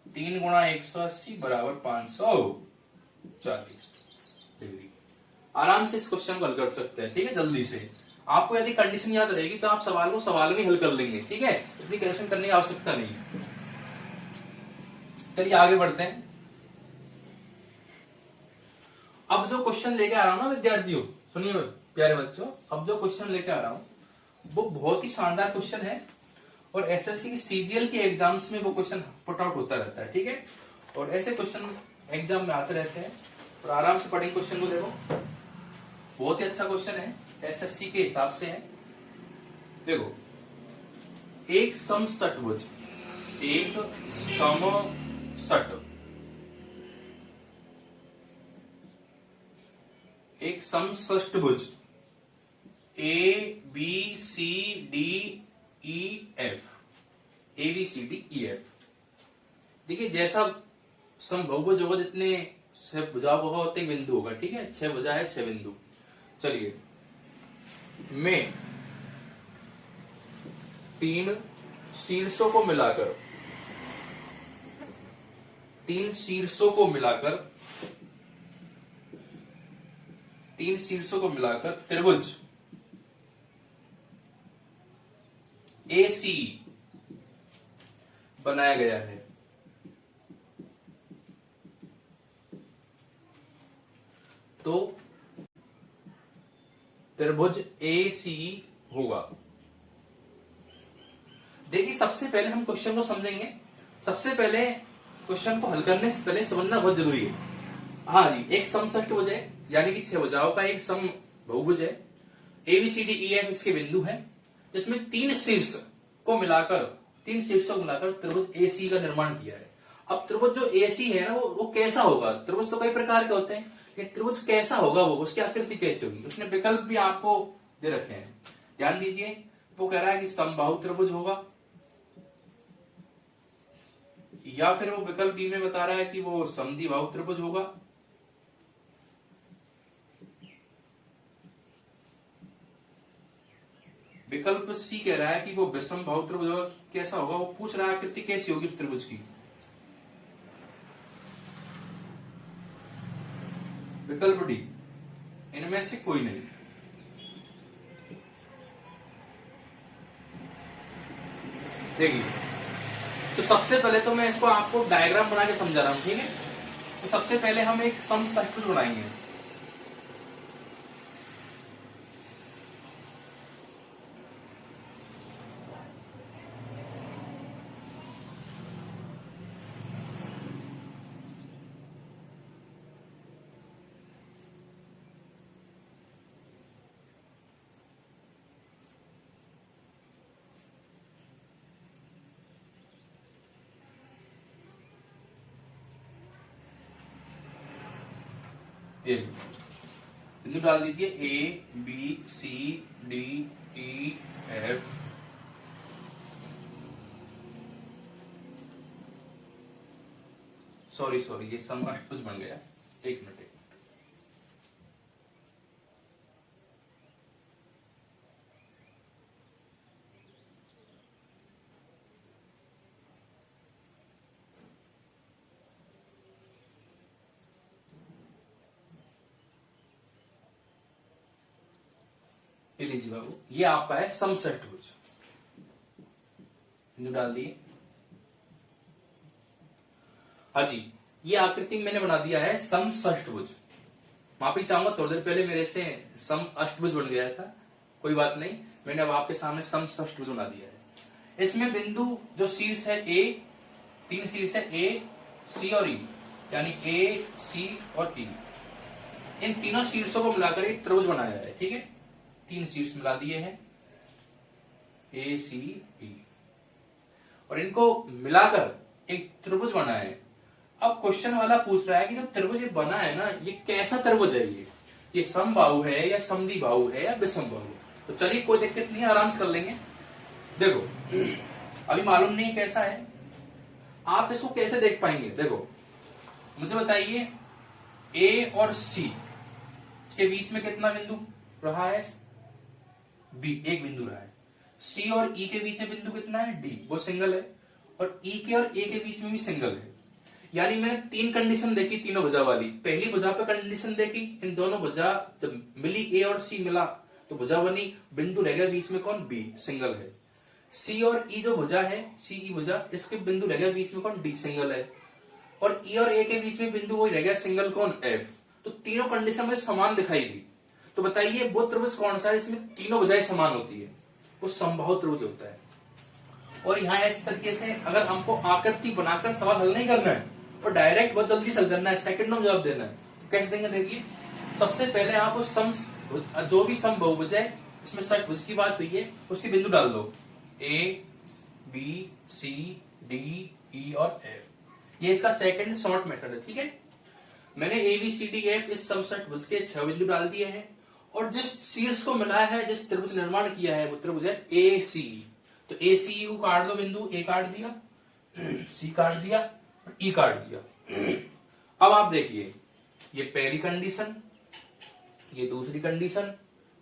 3 गुणा 180 बराबर 540 डिग्री। आराम से इस क्वेश्चन को हल कर सकते हैं, ठीक है, जल्दी से। आपको यदि कंडीशन याद रहेगी तो आप सवाल को सवाल में हल कर लेंगे, ठीक है, इतनी कैलकुलेशन करने की आवश्यकता नहीं है। चलिए आगे बढ़ते हैं। अब जो क्वेश्चन लेके आ रहा हूं ना विद्यार्थियों, सुनिए प्यारे बच्चों, अब जो क्वेश्चन लेके आ रहा हूं वो बहुत ही शानदार क्वेश्चन है, और एसएससी सीजीएल के एग्जाम्स में वो क्वेश्चन पुट आउट होता रहता है, ठीक है, और ऐसे क्वेश्चन एग्जाम में आते रहते हैं। और आराम से पढ़ेंगे क्वेश्चन को, देखो बहुत ही अच्छा क्वेश्चन है, एसएससी के हिसाब से है। देखो, एक समषटभुज, एक समषटभुज A B C D E F, देखिए जैसा समबहुभुज होगा, जितने 6 भुजा होगा उतने बिंदु होगा, ठीक है, 6 भुजा है 6 बिंदु। चलिए, मैं 3 शीर्षों को मिलाकर, 3 शीर्षों को मिलाकर त्रिभुज AC बनाया गया है। तो त्रिभुज AC होगा। देखिए, सबसे पहले हम क्वेश्चन को समझेंगे। सबसे पहले क्वेश्चन को हल करने से पहले समझना बहुत जरूरी है। हाँ जी, एक समषटभुज है, यानी कि 6 भुजाओं का एक समबहुभुज है। ABCDEF इसके बिंदु हैं, जिसमें 3 शीर्ष को मिलाकर त्रिभुज AC का निर्माण किया है। अब त्रिभुज जो AC है ना, वो कैसा होगा? त्रिभुज तो कई प्रकार के होते हैं, लेकिन त्रिभुज कैसा होगा, वो उसकी आकृति कैसी होगी, उसने विकल्प भी आपको दे रखे हैं, ध्यान दीजिए। वो कह रहा है कि समबाहु त्रिभुज होगा, या फिर वो विकल्प बी में बता रहा है कि वो समद्विबाहु त्रिभुज होगा, विकल्प सी कह रहा है कि वो विषमबाहु त्रिभुज होगा। कैसा होगा वो पूछ रहा है, आकृति कैसी होगी उस त्रिभुज की। विकल्प डी, इनमें से कोई नहीं। देखिए, तो सबसे पहले तो मैं इसको आपको डायग्राम बना के समझा रहा हूं, ठीक है। तो सबसे पहले हम एक समषटभुज बनाएंगे। बिंदु डाल दीजिए ABCDEF, सॉरी ये समअष्टभुज बन गया। एक मिनट, ये लीजिए बाबू, ये आपका है समषष्ठभुज, बिंदु डाल दिए। हाँ जी, ये आकृति मैंने बना दिया है समषष्ठभुज। माफी चाहूंगा, थोड़ी देर पहले मेरे से सम अष्टभुज बन गया था, कोई बात नहीं, मैंने अब आपके सामने समषष्ठभुज बना दिया है। इसमें बिंदु जो शीर्ष है ए, 3 शीर्ष है ए, सी और ई, यानी ए, सी और ई, इन तीनों शीर्षों को मिलाकर एक त्रिभुज बनाया है। ठीक है, 3 शीर्ष मिला दिए हैं ए, सी, ई, और इनको मिलाकर एक त्रिभुज बनाया है। अब क्वेश्चन वाला पूछ रहा है कि जो त्रिभुज ये बना है ना, ये कैसा त्रिभुज है, ये समबाहु है या समद्विबाहु है या विषमबाहु? तो चलिए कोई दिक्कत नहीं है, आराम से कर लेंगे। देखो अभी मालूम नहीं कैसा है, आप इसको कैसे देख पाएंगे? देखो मुझे बताइए, ए और सी के बीच में कितना बिंदु रहा है? बी, एक बिंदु रहा है। सी और ई के बीच में बिंदु कितना है? डी, वो सिंगल है। और ई के और ए के बीच में भी सिंगल है। यानी मैंने 3 कंडीशन देखी तीनों भुजा वाली। पहली भुजा पे कंडीशन देखी, इन दोनों भुजा जब मिली, ए और सी मिला तो भुजा बनी, बिंदु रह गया बीच में कौन? बी, सिंगल है। सी और ई जो भुजा है, सी ई भुजा, इसके बिंदु रह गया बीच में कौन? डी, सिंगल है। और ई और ए के बीच में बिंदु वही रह गया सिंगल, कौन? एफ। तो तीनों कंडीशन में समान दिखाई दी। तो बताइए वो त्रिभुज कौन सा है इसमें तीनों भुजाएं समान होती है? वो समबाहु त्रिभुज होता है। और यहाँ इस तरीके से अगर हमको आकृति बनाकर सवाल हल नहीं करना है और डायरेक्ट बहुत जल्दी हल करना है, सेकंड में जवाब देना है, तो कैसे देंगे? देखिए, सबसे पहले आप उस जो भी समबाहुभुज है, इसमें षटभुज की बात हुई है, उसके बिंदु डाल दो, ए, बी, सी, डी, ई और एफ। ये इसका सेकंड शॉर्ट मेथड है। ठीक है, मैंने ए, बी, सी, डी, एफ इस समषटभुज के 6 बिंदु डाल दिए हैं। और जिस शीर्ष को मिलाया है, जिस त्रिभुज निर्माण किया है, वो त्रिभुज है ए, सी। तो ए, सी को काट दो, बिंदु ए काट दिया, सी काट दिया, ई काट दिया। अब आप देखिए, ये पहली कंडीशन, ये दूसरी कंडीशन,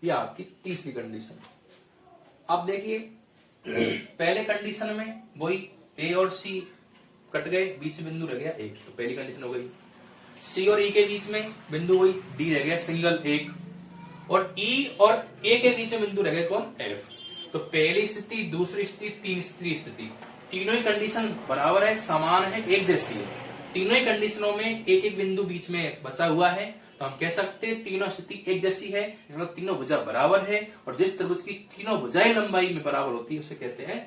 ये आपकी तीसरी कंडीशन। अब देखिए, पहले कंडीशन में वही ए और सी कट गए, बीच में बिंदु रह गया एक, तो पहली कंडीशन हो गई। सी और ई के बीच में बिंदु वही डी रह गया सिंगल, एक। और ई और ए के बीच में बिंदु रह गया कौन? एफ। तो पहली स्थिति, दूसरी स्थिति, तीसरी स्थिति, तीनों ही कंडीशन बराबर है, समान है, एक जैसी है। तीनों ही कंडीशनों में एक एक बिंदु बीच में बचा हुआ है, तो हम कह सकते हैं तीनों स्थिति एक जैसी है, मतलब तीनों भुजा बराबर है। और जिस त्रिभुज की तीनों भुजाएं लंबाई में बराबर होती है, उसे कहते हैं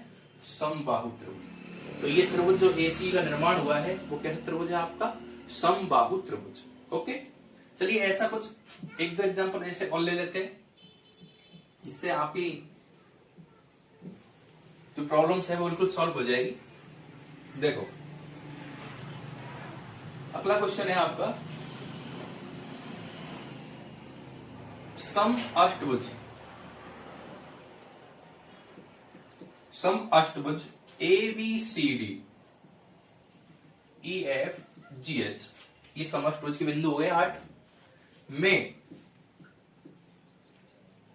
समबाहु त्रिभुज। तो ये त्रिभुज जो एसी का निर्माण हुआ है, वो कैसा त्रिभुज है? आपका समबाहु त्रिभुज। ओके, चलिए ऐसा कुछ एक दो एग्जाम्पल ऐसे और ले लेते हैं, जिससे आपकी जो प्रॉब्लम्स है वो बिल्कुल सॉल्व हो जाएगी। देखो अगला क्वेश्चन है आपका, सम अष्टभुज, सम अष्टभुज ए, B, C, D, E, F, G, H, ये समअष्टभुज के बिंदु हो गए 8 में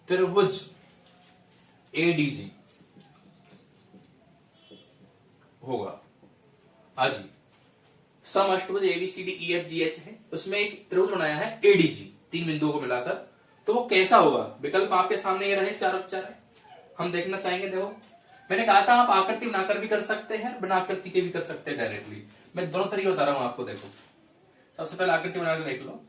त्रिभुज एडीजी होगा। हाँ जी, समअष्टभुज A B C D E F G H है, उसमें एक त्रिभुज बनाया है एडीजी, 3 बिंदुओं को मिलाकर। तो वो कैसा होगा? विकल्प आपके सामने ये रहे, 4 उपचार है, हम देखना चाहेंगे। देखो मैंने कहा था आप आकृति बनाकर भी कर सकते हैं, बिना आकृति के भी कर सकते हैं डायरेक्टली। मैं दोनों तरीके बता रहा हूं आपको। देखो सबसे पहले आकृति बनाकर देख लो।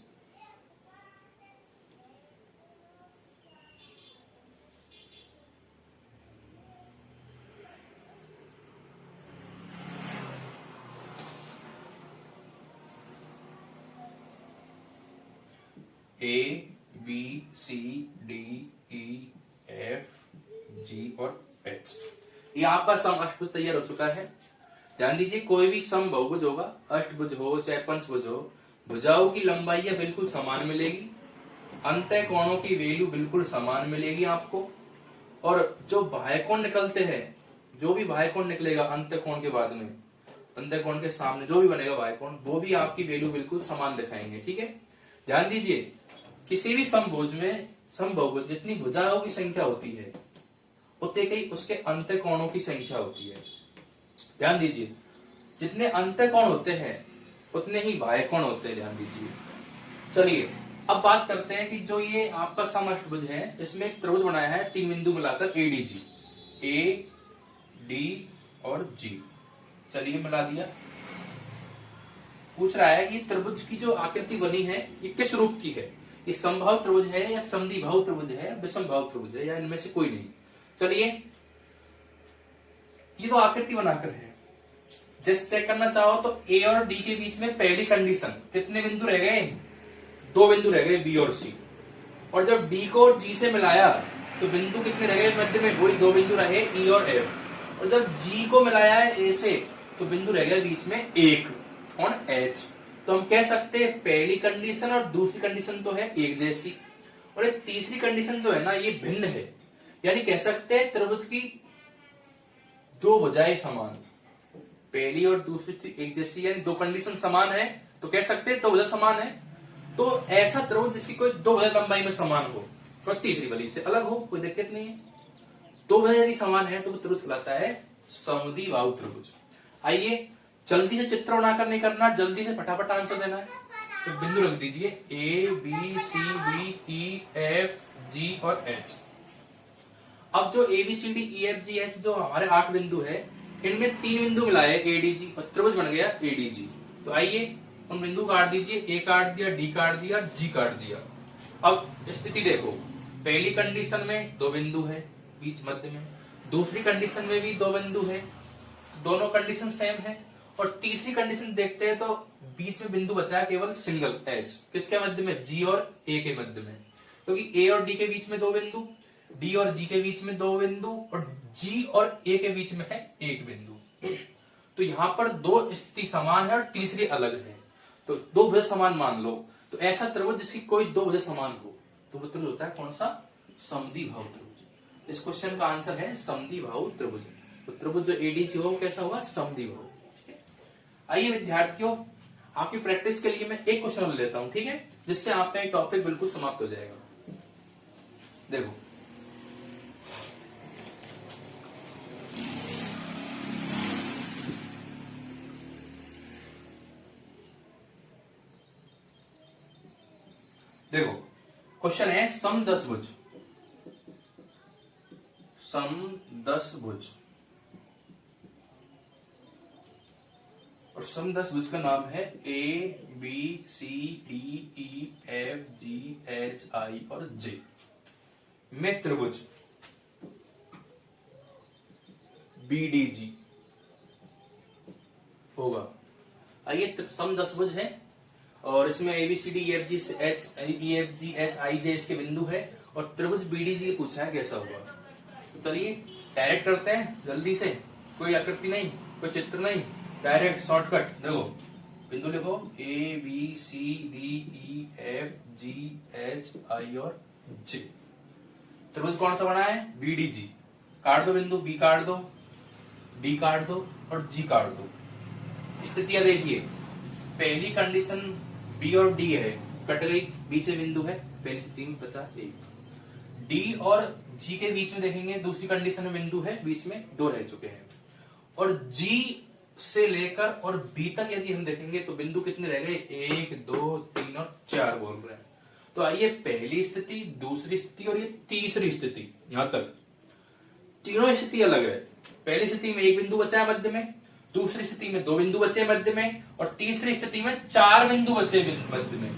ए, B, C, D, E, F, G और एच, ये आपका सम अष्टभुज तैयार हो चुका है। ध्यान दीजिए, कोई भी सम बहुभुज होगा, अष्टभुज हो चाहे पंचभुज हो, भुजाओं की लंबाई बिल्कुल समान मिलेगी, अंतः कोणों की वैल्यू बिल्कुल समान मिलेगी आपको। और जो बाह्यकोण निकलते हैं, जो भी बाह्यकोण निकलेगा अंतः कोण के बाद में, अंतः कोण के सामने जो भी बनेगा बाह्यकोण, वो भी आपकी वैल्यू बिल्कुल समान दिखाएंगे। ठीक है, ध्यान दीजिए, किसी भी समभुज में, समबाहुभुज जितनी भुजाओं की संख्या होती है, उतने ही उसके अंतः कोणों की संख्या होती है। ध्यान दीजिए, जितने अंतः कोण होते हैं उतने ही बाह्य कोण होते हैं। ध्यान दीजिए। चलिए अब बात करते हैं कि जो ये आपका समअष्टभुज है, इसमें एक त्रिभुज बनाया है 3 बिंदु मिलाकर एडीजी, ए डी और जी। चलिए मिला दिया। पूछ रहा है कि त्रिभुज की जो आकृति बनी है ये किस रूप की है, ये समबाहु त्रिभुज है या समद्विबाहु त्रिभुज है या विषमबाहु त्रिभुज है या इनमें से कोई नहीं। चलिए ये तो आकृति बनाकर है, जस्ट चेक करना चाहो तो ए और डी के बीच में पहली कंडीशन कितने बिंदु रह गए, 2 बिंदु रह गए बी और सी। और जब डी को जी से मिलाया तो बिंदु कितने रह गए मध्य में, वही 2 बिंदु रहे ई और एफ। और जब जी को मिलाया है ए से तो बिंदु रह गए बीच में 1 और एच। तो हम कह सकते हैं पहली कंडीशन और दूसरी कंडीशन तो है एक जैसी, और एक तीसरी कंडीशन जो है ना ये भिन्न है, यानी कह सकते हैं त्रिभुज की 2 भुजाएं समान, पहली और दूसरी एक जैसी, यानी 2 कंडीशन समान है तो कह सकते हैं 2 भुजा समान है। तो ऐसा त्रिभुज जिसकी कोई 2 भुजा लंबाई में समान हो और तीसरी वाली से अलग हो, कोई दिक्कत नहीं है। 2 भुजा यदि समान है तो वो त्रिभुज कहलाता है समद्विबाहु त्रिभुज। आइए जल्दी से चित्र बनाकर नहीं करना, जल्दी से फटाफट आंसर देना है। तो बिंदु रख दीजिए A B C D E F G और एच। अब जो A B C D E F G H जो हमारे 8 बिंदु है, इनमें 3 बिंदु मिलाए एडीजी और त्रिभुज बन गया एडीजी। तो आइए उन बिंदु काट दीजिए, ए काट दिया, डी काट दिया, जी काट दिया। अब स्थिति देखो, पहली कंडीशन में 2 बिंदु है बीच मध्य में, दूसरी कंडीशन में भी 2 बिंदु है, दोनों कंडीशन सेम है। और तीसरी कंडीशन देखते हैं तो बीच में बिंदु बचा है केवल सिंगल एच, किसके मध्य में, जी और ए के मध्य में, क्योंकि ए और डी के बीच में 2 बिंदु, डी और जी के बीच में 2 बिंदु और जी और ए के बीच में है 1 बिंदु। तो यहाँ पर 2 स्थिति समान है और तीसरी अलग है, तो 2 भुज समान मान लो। तो ऐसा त्रिभुज जिसकी कोई 2 भुज समान हो तो वो त्रिभुज होता है कौन सा, समद्विबाहु त्रिभुज। इस क्वेश्चन का आंसर है समद्विबाहु त्रिभुज। तो त्रिभुज जो एडीजी हो कैसा हुआ, समद्विबाहु। आइए विद्यार्थियों, आपकी प्रैक्टिस के लिए मैं एक क्वेश्चन ले लेता हूं, ठीक है, जिससे आपका एक टॉपिक बिल्कुल समाप्त हो जाएगा। देखो देखो क्वेश्चन है समदशभुज, समदशभुज, और समदशभुज का नाम है A B C D E F G H I और जे में त्रिभुज बीडीजी होगा। आइए समदशभुज है और इसमें A B C D F G H E F G H I J इसके बिंदु है, और त्रिभुज बीडीजी पूछा है कैसा होगा। तो चलिए डायरेक्ट करते हैं जल्दी से, कोई आकृति नहीं, कोई चित्र नहीं, डायरेक्ट शॉर्टकट। देखो बिंदु लिखो A B C D E F G H I और जे। त्रिभुज कौन सा बना है, बीडीजी। काट दो बिंदु, बी काट दो, डी काट दो और जी काट दो। स्थितियां देखिए, पहली कंडीशन बी और डी है, कट गई, बीच में बिंदु है, पहली स्थिति में बचा 1। डी और जी के बीच में देखेंगे, दूसरी कंडीशन में बिंदु है, बीच में 2 रह चुके हैं। और जी से लेकर और बी तक यदि हम देखेंगे तो बिंदु कितने रह गए, 1 2 3 और 4 बोल रहे हैं। तो आइए पहली स्थिति, दूसरी स्थिति और ये तीसरी स्थिति, यहां तक तीनों स्थिति अलग है। पहली स्थिति में 1 बिंदु बचा है मध्य में, दूसरी स्थिति में 2 बिंदु बचे मध्य में, और तीसरी स्थिति में 4 बिंदु बचे मध्य में।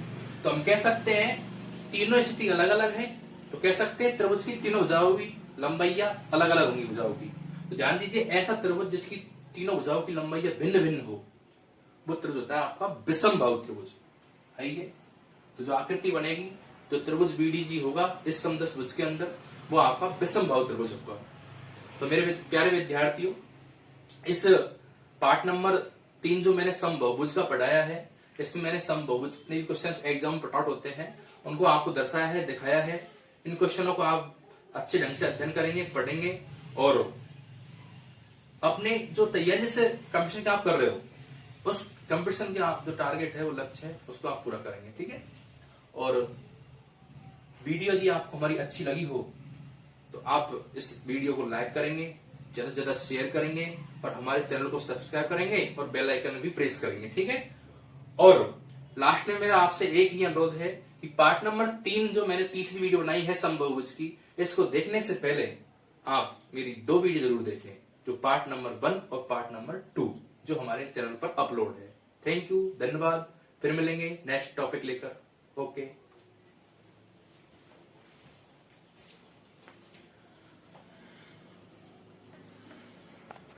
तो हम कह सकते हैं तीनों स्थिति अलग अलग है, तो कह सकते हैं त्रिभुज की तीनों भुजाओं की लंबाइयां अलग अलग होंगी भुजाओं की। तो ध्यान दीजिए, ऐसा त्रिभुज जिसकी तीनों भुजाओं की लंबाइयां भिन्न भिन्न हो वो त्रिभुज होता है आपका विषमबाहु त्रिभुज। आइए, तो जो आकृति बनेगी, जो त्रिभुज बीडीजी होगा इस समदशभुज के अंदर, वो आपका विषमबाहु त्रिभुज होगा। तो मेरे प्यारे विद्यार्थियों, इस पार्ट नंबर 3 जो मैंने समबहुभुज का पढ़ाया है, इसमें मैंने समबहुभुज जितने भी क्वेश्चन एग्जाम में आउट होते हैं उनको आपको दर्शाया है, दिखाया है। इन क्वेश्चनों को आप अच्छे ढंग से अध्ययन करेंगे, पढ़ेंगे, और अपने जो तैयारी से कंपटीशन के आप कर रहे हो उस कंपटीशन के आप जो टारगेट है, वो लक्ष्य है, उसको आप पूरा करेंगे, ठीक है। और वीडियो यदि आपको हमारी अच्छी लगी हो तो आप इस वीडियो को लाइक करेंगे, ज्यादा से ज्यादा शेयर करेंगे, और हमारे चैनल को सब्सक्राइब करेंगे और बेल आइकन भी प्रेस करेंगे, ठीक है। और लास्ट में मेरा आपसे एक ही अनुरोध है कि पार्ट नंबर 3 जो मैंने तीसरी वीडियो बनाई है समबहुभुज की, इसको देखने से पहले आप मेरी 2 वीडियो जरूर देखें, जो पार्ट नंबर 1 और पार्ट नंबर 2 जो हमारे चैनल पर अपलोड है। थैंक यू, धन्यवाद। फिर मिलेंगे नेक्स्ट टॉपिक लेकर। ओके।